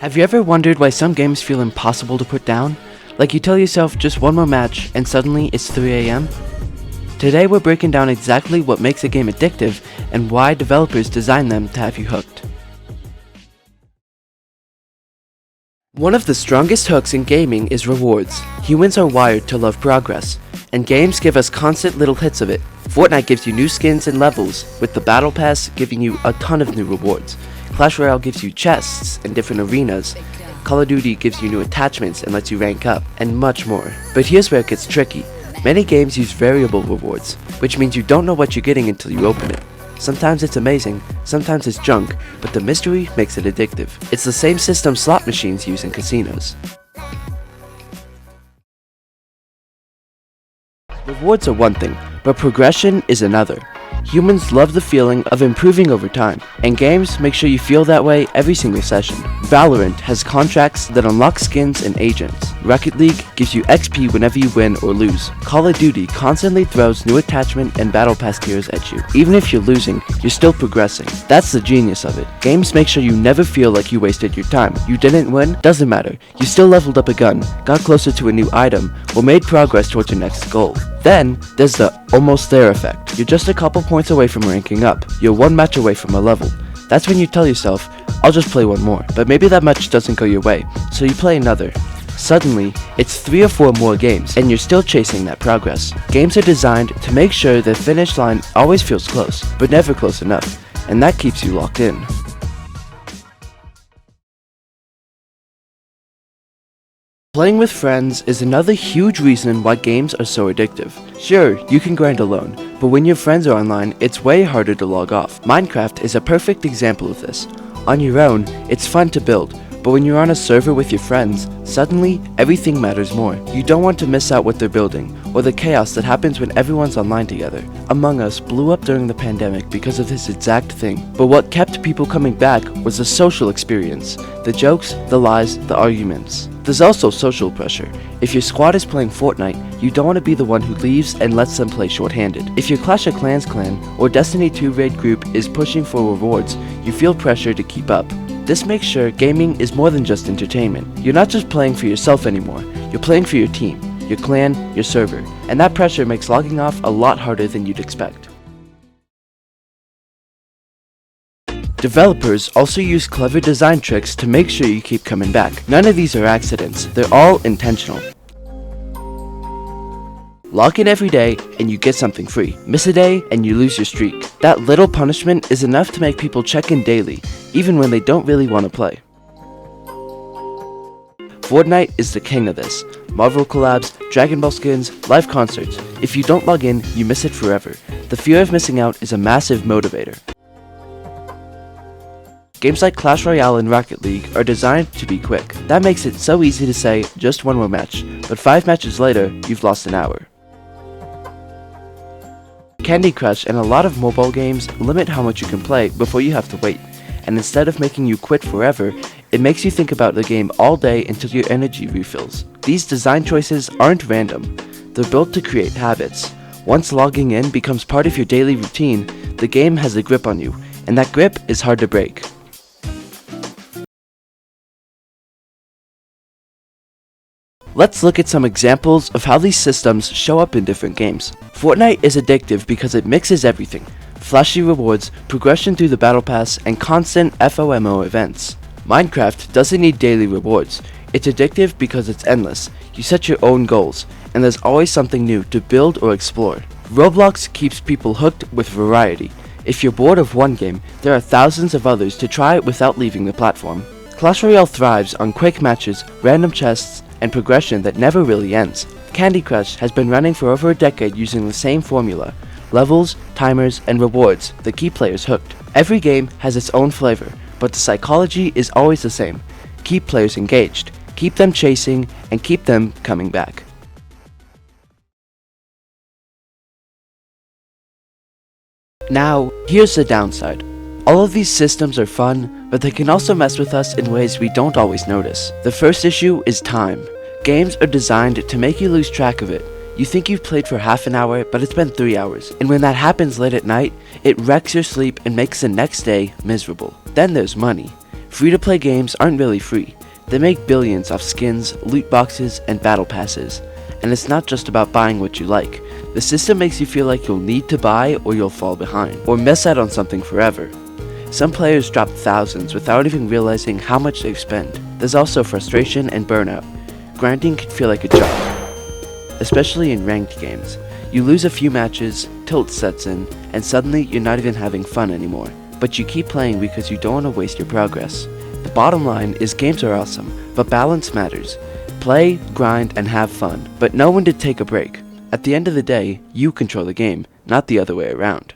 Have you ever wondered why some games feel impossible to put down? Like you tell yourself just one more match and suddenly it's 3 AM? Today we're breaking down exactly what makes a game addictive and why developers design them to have you hooked. One of the strongest hooks in gaming is rewards. Humans are wired to love progress, and games give us constant little hits of it. Fortnite gives you new skins and levels, with the Battle Pass giving you a ton of new rewards. Clash Royale gives you chests and different arenas. Call of Duty gives you new attachments and lets you rank up, and much more. But here's where it gets tricky. Many games use variable rewards, which means you don't know what you're getting until you open it. Sometimes it's amazing, sometimes it's junk, but the mystery makes it addictive. It's the same system slot machines use in casinos. Rewards are one thing, but progression is another. Humans love the feeling of improving over time, and games make sure you feel that way every single session. Valorant has contracts that unlock skins and agents. Rocket League gives you XP whenever you win or lose. Call of Duty constantly throws new attachment and battle pass tiers at you. Even if you're losing, you're still progressing. That's the genius of it. Games make sure you never feel like you wasted your time. You didn't win? Doesn't matter. You still leveled up a gun, got closer to a new item, or made progress towards your next goal. Then, there's the almost there effect. You're just a couple points away from ranking up. You're one match away from a level. That's when you tell yourself, I'll just play one more. But maybe that match doesn't go your way, so you play another. Suddenly, it's 3 or 4 more games, and you're still chasing that progress. Games are designed to make sure the finish line always feels close, but never close enough, and that keeps you locked in. Playing with friends is another huge reason why games are so addictive. Sure, you can grind alone, but when your friends are online, it's way harder to log off. Minecraft is a perfect example of this. On your own, it's fun to build, but when you're on a server with your friends, suddenly everything matters more. You don't want to miss out what they're building, or the chaos that happens when everyone's online together. Among Us blew up during the pandemic because of this exact thing. But what kept people coming back was the social experience. The jokes, the lies, the arguments. There's also social pressure. If your squad is playing Fortnite, you don't want to be the one who leaves and lets them play short-handed. If your Clash of Clans clan or Destiny 2 raid group is pushing for rewards, you feel pressure to keep up. This makes sure gaming is more than just entertainment. You're not just playing for yourself anymore, you're playing for your team, your clan, your server, and that pressure makes logging off a lot harder than you'd expect. Developers also use clever design tricks to make sure you keep coming back. None of these are accidents, they're all intentional. Log in every day and you get something free. Miss a day and you lose your streak. That little punishment is enough to make people check in daily, even when they don't really want to play. Fortnite is the king of this. Marvel collabs, Dragon Ball skins, live concerts. If you don't log in, you miss it forever. The fear of missing out is a massive motivator. Games like Clash Royale and Rocket League are designed to be quick. That makes it so easy to say, just one more match, but 5 matches later, you've lost an hour. Candy Crush and a lot of mobile games limit how much you can play before you have to wait, and instead of making you quit forever, it makes you think about the game all day until your energy refills. These design choices aren't random, they're built to create habits. Once logging in becomes part of your daily routine, the game has a grip on you, and that grip is hard to break. Let's look at some examples of how these systems show up in different games. Fortnite is addictive because it mixes everything. Flashy rewards, progression through the battle pass, and constant FOMO events. Minecraft doesn't need daily rewards. It's addictive because it's endless. You set your own goals, and there's always something new to build or explore. Roblox keeps people hooked with variety. If you're bored of one game, there are thousands of others to try without leaving the platform. Clash Royale thrives on quick matches, random chests, and progression that never really ends. Candy Crush has been running for over a decade using the same formula: levels, timers, and rewards that keep players hooked. Every game has its own flavor, but the psychology is always the same. Keep players engaged, keep them chasing, and keep them coming back. Now, here's the downside. All of these systems are fun, but they can also mess with us in ways we don't always notice. The first issue is time. Games are designed to make you lose track of it. You think you've played for half an hour, but it's been 3 hours. And when that happens late at night, it wrecks your sleep and makes the next day miserable. Then there's money. Free-to-play games aren't really free. They make billions off skins, loot boxes, and battle passes. And it's not just about buying what you like. The system makes you feel like you'll need to buy or you'll fall behind, or miss out on something forever. Some players drop thousands without even realizing how much they've spent. There's also frustration and burnout. Grinding can feel like a job, especially in ranked games. You lose a few matches, tilt sets in, and suddenly you're not even having fun anymore. But you keep playing because you don't want to waste your progress. The bottom line is games are awesome, but balance matters. Play, grind, and have fun, but know when to take a break. At the end of the day, you control the game, not the other way around.